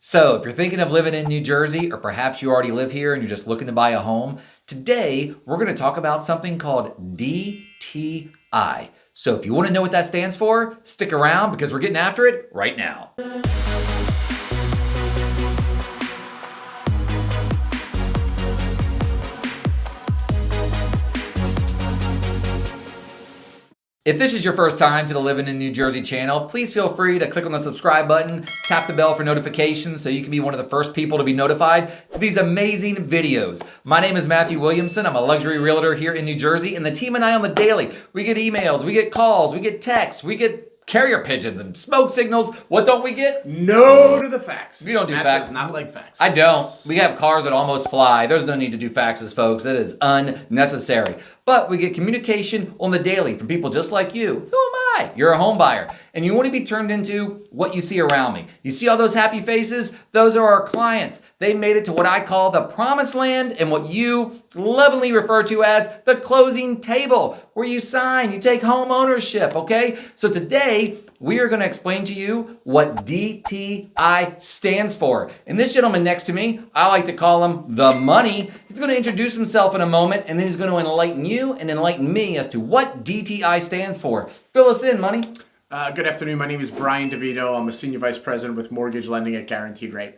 So, if you're thinking of living in New Jersey, or perhaps you already live here and you're just looking to buy a home, today we're going to talk about something called DTI. So, if you want to know what that stands for, stick around because we're getting after it right now. If this is your first time to the Living in New Jersey channel, please feel free to click on the subscribe button, tap the bell for notifications so you can be one of the first people to be notified to these amazing videos. My name is Matthew Williamson. I'm a luxury realtor here in New Jersey, and the team and I on the daily, we get emails, we get calls, we get texts, we get carrier pigeons and smoke signals. What don't we get? No to the fax. We don't do Matt fax. does not like faxes. I don't. We have cars that almost fly. There's no need to do faxes, folks. It is unnecessary. But we get communication on the daily from people just like you. Who am I? You're a home buyer, and you want to be turned into what you see around me. You see all those happy faces? Those are our clients. They made it to what I call the promised land and what you lovingly refer to as the closing table, where you sign, you take home ownership, okay? So today, we are going to explain to you what DTI stands for. And this gentleman next to me, I like to call him the money. He's going to introduce himself in a moment, and then he's going to enlighten you and enlighten me as to what DTI stands for. Fill us in, money. Good afternoon. My name is Brian DeVito. I'm a Senior Vice President with Mortgage Lending at Guaranteed Rate.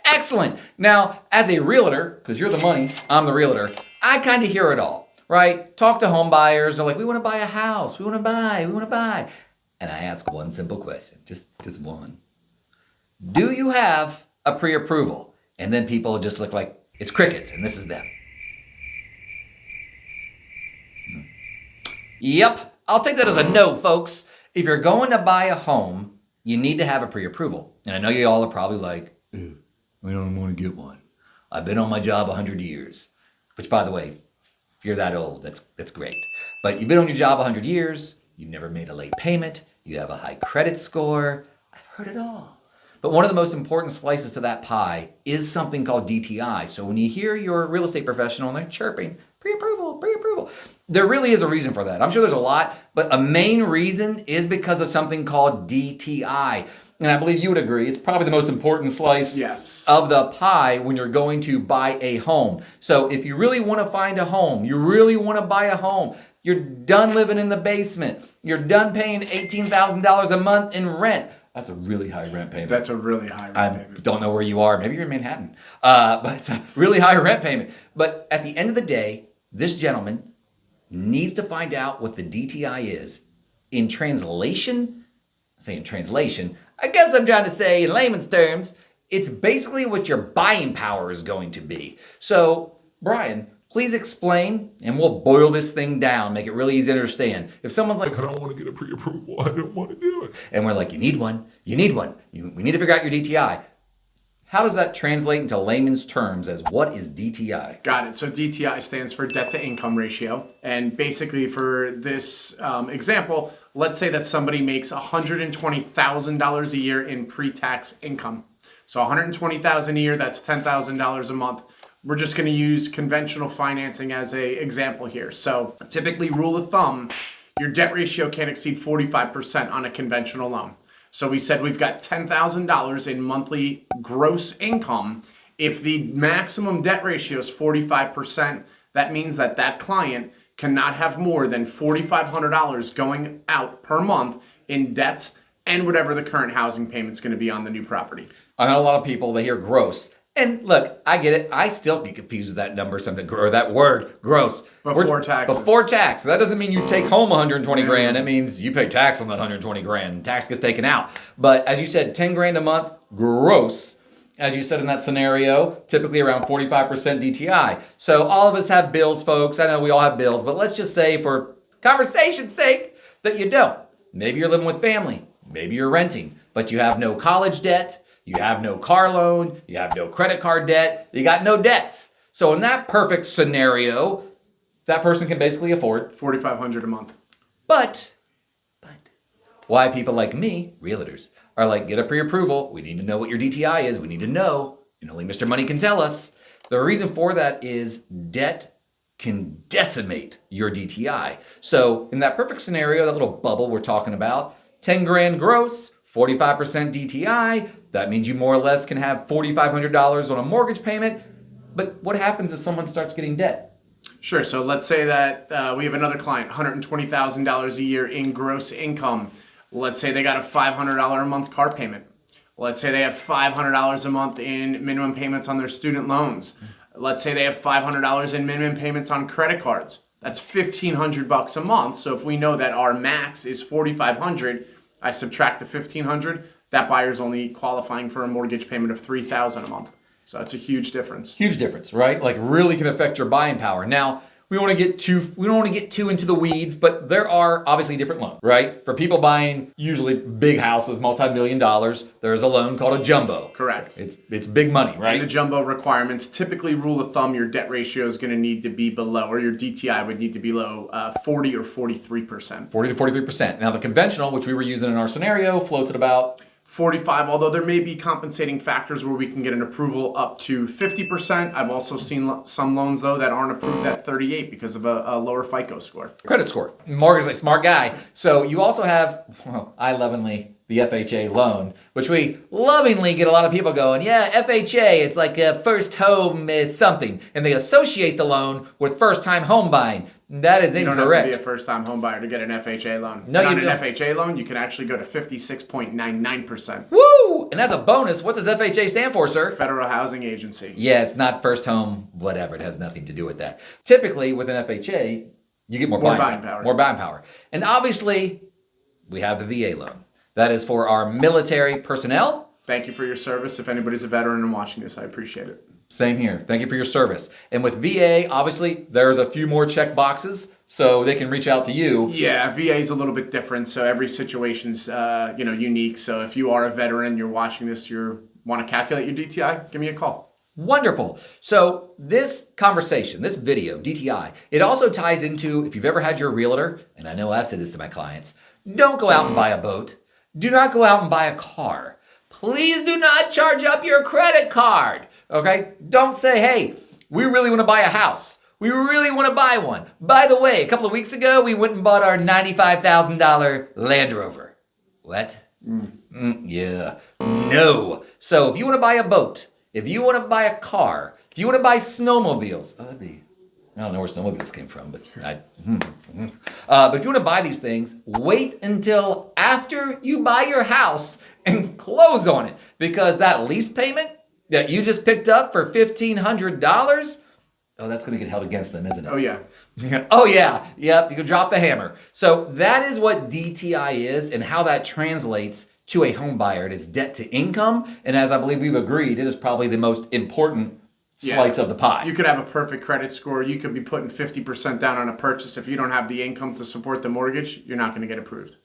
Excellent. Now, as a realtor, because you're the money, I'm the realtor, I kind of hear it all, right? Talk to home buyers. They're like, we want to buy a house. We want to buy. And I ask one simple question, just one. Do you have a pre-approval? And then people just look like it's crickets, and this is them. Yep, I'll take that as a no, folks. If you're going to buy a home, you need to have a pre-approval. And I know you all are probably like, we don't want to get one. I've been on my job 100 years. Which, by the way, if you're that old, that's great. But you've been on your job 100 years, you've never made a late payment, you have a high credit score. I've heard it all. But one of the most important slices to that pie is something called DTI. So when you hear your real estate professional and they're chirping, pre-approval, there really is a reason for that. I'm sure there's a lot, but a main reason is because of something called DTI. And I believe you would agree, it's probably the most important slice of the pie when you're going to buy a home. So if you really want to find a home, you really want to buy a home, you're done living in the basement, you're done paying $18,000 a month in rent. That's a really high rent payment. That's a really high rent payment. I don't know where you are. Maybe you're in Manhattan. But it's a really high rent payment. But at the end of the day, this gentleman needs to find out what the DTI is. In translation, I guess I'm trying to say in layman's terms, it's basically what your buying power is going to be. So, Brian, please explain, and we'll boil this thing down, make it really easy to understand. If someone's like, I don't want to get a pre-approval, I don't want to do it. And we're like, you need one. We need to figure out your DTI. How does that translate into layman's terms as what is DTI? Got it. So DTI stands for debt to income ratio. And basically for this example, let's say that somebody makes $120,000 a year in pre-tax income. So $120,000 a year, that's $10,000 a month. We're just going to use conventional financing as an example here. So typically, rule of thumb, your debt ratio can't exceed 45% on a conventional loan. So we said we've got $10,000 in monthly gross income. If the maximum debt ratio is 45%, that means that that client cannot have more than $4,500 going out per month in debts and whatever the current housing payment's going to be on the new property. I know a lot of people, they hear gross. And look, I get it. I still get confused with that number sometimes, or that word, gross. Before taxes. Before tax. That doesn't mean you take home 120 grand. It means you pay tax on that 120 grand. Tax gets taken out. But as you said, 10 grand a month, gross. As you said in that scenario, typically around 45% DTI. So all of us have bills, folks. I know we all have bills, but let's just say for conversation's sake that you don't. Maybe you're living with family. Maybe you're renting, but you have no college debt. You have no car loan, you have no credit card debt, you got no debts. So in that perfect scenario, that person can basically afford $4,500 a month. But why people like me, realtors, are like, get a pre-approval. We need to know what your DTI is. We need to know, and only Mr. Money can tell us. The reason for that is debt can decimate your DTI. So in that perfect scenario, that little bubble we're talking about, 10 grand gross, 45% DTI, That means you more or less can have $4,500 on a mortgage payment. But what happens if someone starts getting debt? Sure. So let's say that we have another client, $120,000 a year in gross income. Let's say they got a $500 a month car payment. Let's say they have $500 a month in minimum payments on their student loans. Let's say they have $500 in minimum payments on credit cards. That's $1,500 a month. So if we know that our max is $4,500, I subtract the $1,500. That buyer's only qualifying for a mortgage payment of $3,000 a month. So that's a huge difference. Huge difference, right? Like really can affect your buying power. Now, we don't want to get too into the weeds, but there are obviously different loans, right? For people buying usually big houses, multi-million dollars, there's a loan called a jumbo. Correct. It's big money, right? And the jumbo requirements, typically rule of thumb, your debt ratio is going to need to be below, or your DTI would need to be below 40 or 43%. 40 to 43%. Now the conventional, which we were using in our scenario, floats at about 45, although there may be compensating factors where we can get an approval up to 50%. I've also seen some loans, though, that aren't approved at 38 because of a lower FICO score. credit score. Morgan's a smart guy. So you also have, well, I lovingly, the FHA loan, which we lovingly get a lot of people going, yeah, FHA, it's like a first home is something. And they associate the loan with first time home buying. That is You don't incorrect. have to be a first-time home buyer to get an FHA loan. No, and you on don't. an FHA loan, you can actually go to 56.99%. Woo! And as a bonus, what does FHA stand for, sir? Federal Housing Agency. Yeah, it's not first home, whatever. It has nothing to do with that. Typically, with an FHA, you get more buying power. More buying power. And obviously, we have the VA loan. That is for our military personnel. Thank you for your service. If anybody's a veteran and watching this, I appreciate it. Same here. Thank you for your service. And with VA, obviously, there's a few more check boxes so they can reach out to you. Yeah, VA is a little bit different, so every situation's unique. So if you are a veteran, you're watching this, you want to calculate your DTI, give me a call. Wonderful. So this conversation, this video, DTI, it also ties into, if you've ever had your realtor, and I know I've said this to my clients, don't go out and buy a boat. Do not go out and buy a car. Please do not charge up your credit card. Okay? Don't say, hey, we really want to buy a house. We really want to buy one. By the way, a couple of weeks ago, we went and bought our $95,000 Land Rover. What? Yeah. No. So if you want to buy a boat, if you want to buy a car, if you want to buy snowmobiles, I don't know where snowmobiles came from, but but if you want to buy these things, wait until after you buy your house and close on it, because that lease payment that you just picked up for $1,500, oh, that's going to get held against them, isn't it? Oh, yeah. Oh, yeah. Yep, you can drop the hammer. So that is what DTI is and how that translates to a home buyer. It is debt to income, and as I believe we've agreed, it is probably the most important slice of the pie. You could have a perfect credit score. You could be putting 50% down on a purchase. If you don't have the income to support the mortgage, you're not going to get approved.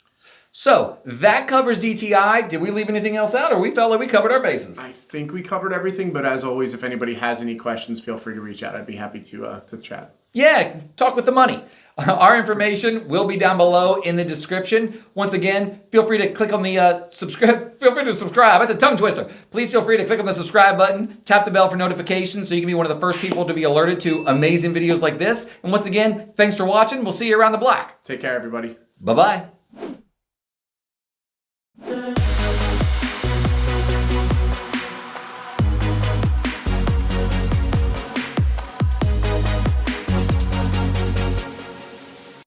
So that covers DTI. Did we leave anything else out, or we felt like we covered our bases? I think we covered everything, but as always, if anybody has any questions, feel free to reach out. I'd be happy to chat. Yeah, talk with the money. Our information will be down below in the description. Once again, feel free to click on the subscribe. Feel free to subscribe. That's a tongue twister. Please feel free to click on the subscribe button. Tap the bell for notifications so you can be one of the first people to be alerted to amazing videos like this. And once again, thanks for watching. We'll see you around the block. Take care, everybody. Bye-bye.